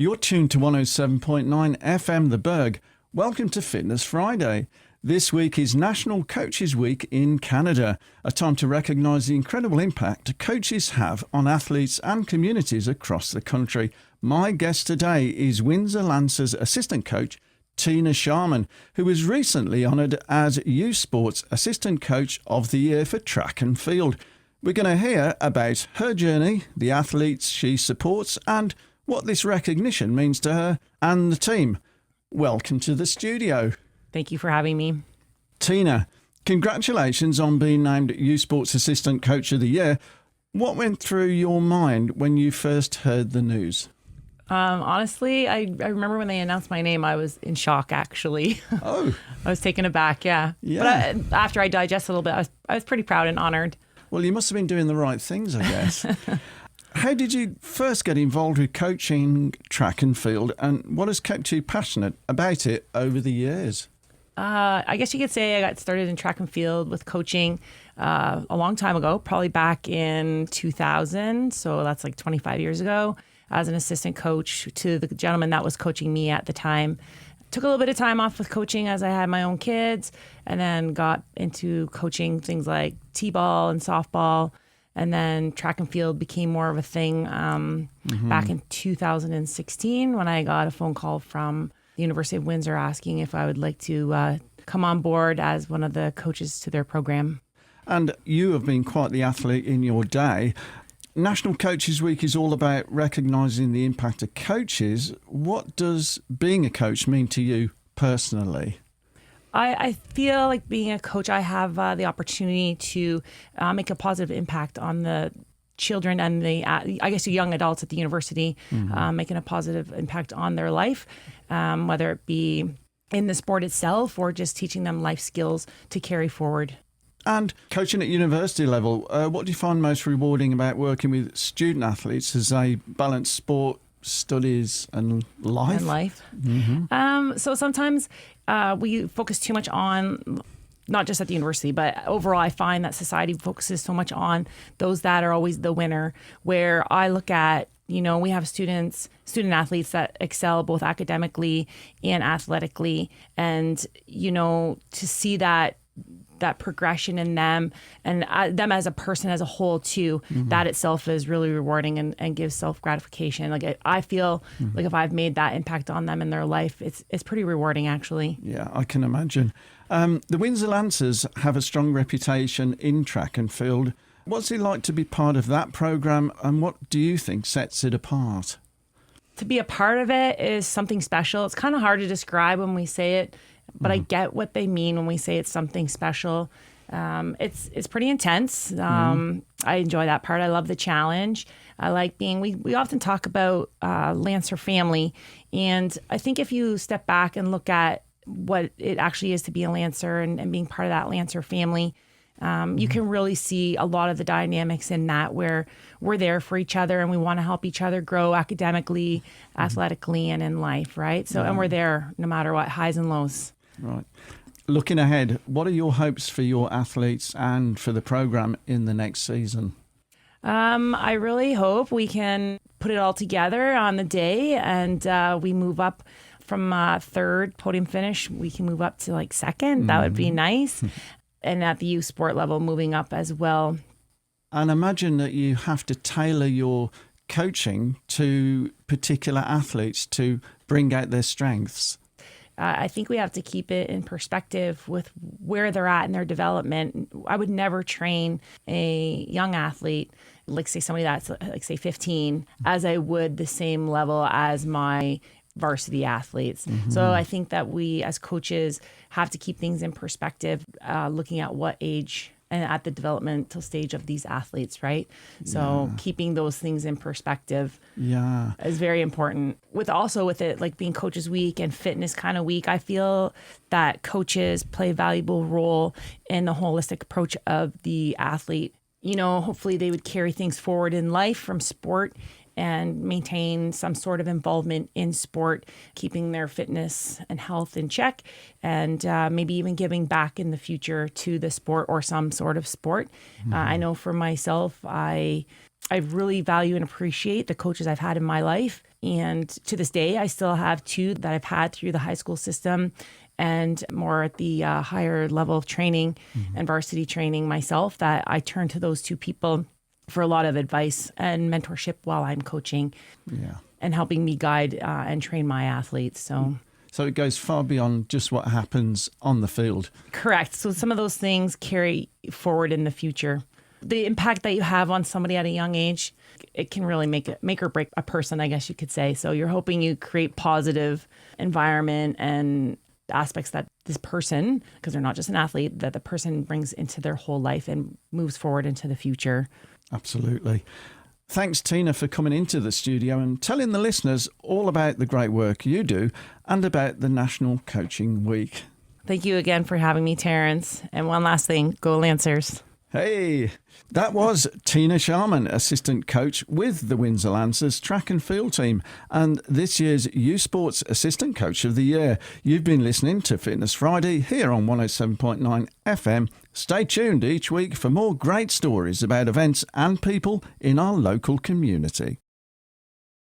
You're tuned to 107.9 FM The Berg. Welcome to Fitness Friday. This week is National Coaches Week in Canada, a time to recognise the incredible impact coaches have on athletes and communities across the country. My guest today is Windsor Lancers assistant coach Tina Sharman, who was recently honoured as Youth Sports Assistant Coach of the Year for track and field. We're going to hear about her journey, the athletes she supports, and what this recognition means to her and the team. Welcome to the studio. Thank you for having me. Tina, congratulations on being named Youth Sports Assistant Coach of the Year. What went through your mind when you first heard the news? Honestly, I remember when they announced my name, I was in shock, actually. Oh. I was taken aback, yeah. But after I digested a little bit, I was pretty proud and honoured. Well, you must have been doing the right things, I guess. How did you first get involved with coaching track and field, and what has kept you passionate about it over the years? I guess you could say I got started in track and field with coaching a long time ago, probably back in 2000. So that's like 25 years ago, as an assistant coach to the gentleman that was coaching me at the time. Took a little bit of time off with coaching as I had my own kids, and then got into coaching things like t-ball and softball. And then track and field became more of a thing back in 2016 when I got a phone call from the University of Windsor asking if I would like to come on board as one of the coaches to their program. And you have been quite the athlete in your day. National Coaches Week is all about recognising the impact of coaches. What does being a coach mean to you personally? I feel like being a coach, I have the opportunity to make a positive impact on the children and the young adults at the university, making a positive impact on their life, whether it be in the sport itself or just teaching them life skills to carry forward. And coaching at university level, what do you find most rewarding about working with student athletes as they balance sport, studies and life? So sometimes we focus too much on, not just at the university, but overall I find that society focuses so much on those that are always the winner, where I look at, we have student athletes that excel both academically and athletically, and, to see that progression in them and them as a person as a whole too, that itself is really rewarding and gives self-gratification. Like I feel like if I've made that impact on them in their life, it's pretty rewarding actually. Yeah, I can imagine. The Windsor Lancers have a strong reputation in track and field. What's it like to be part of that program, and what do you think sets it apart? To be a part of it is something special. It's kind of hard to describe when we say it, but I get what they mean when we say it's something special. It's pretty intense. I enjoy that part. I love the challenge. I like being, we often talk about Lancer family. And I think if you step back and look at what it actually is to be a Lancer and being part of that Lancer family, you can really see a lot of the dynamics in that, where we're there for each other and we want to help each other grow academically, athletically, and in life, right? So, and we're there no matter what, highs and lows. Right. Looking ahead, what are your hopes for your athletes and for the program in the next season? I really hope we can put it all together on the day and we move up from third podium finish. We can move up to like second. That would be nice. And at the youth sport level, moving up as well. And imagine that you have to tailor your coaching to particular athletes to bring out their strengths. I think we have to keep it in perspective with where they're at in their development. I would never train a young athlete, like say somebody that's like say 15, as I would the same level as my varsity athletes. So I think that we as coaches have to keep things in perspective, looking at what age and at the developmental stage of these athletes, right? So keeping those things in perspective is very important. With it, like being Coaches Week and Fitness kind of week, I feel that coaches play a valuable role in the holistic approach of the athlete. Hopefully they would carry things forward in life from sport and maintain some sort of involvement in sport, keeping their fitness and health in check, and maybe even giving back in the future to the sport or some sort of sport. I know for myself, I really value and appreciate the coaches I've had in my life, And to this day, I still have 2 that I've had through the high school system and more at the higher level of training and varsity training myself, that I turn to those 2 people for a lot of advice and mentorship while I'm coaching and helping me guide and train my athletes. So it goes far beyond just what happens on the field. Correct. So some of those things carry forward in the future. The impact that you have on somebody at a young age, it can really make or break a person, I guess you could say. So you're hoping you create positive environment and aspects that this person, because they're not just an athlete, that the person brings into their whole life and moves forward into the future. Absolutely. Thanks, Tina, for coming into the studio and telling the listeners all about the great work you do and about the National Coaching Week. Thank you again for having me, Terence. And one last thing, go Lancers. Hey, that was Tina Sharman, assistant coach with the Windsor Lancers track and field team and this year's U Sports Assistant Coach of the Year. You've been listening to Fitness Friday here on 107.9 FM. Stay tuned each week for more great stories about events and people in our local community.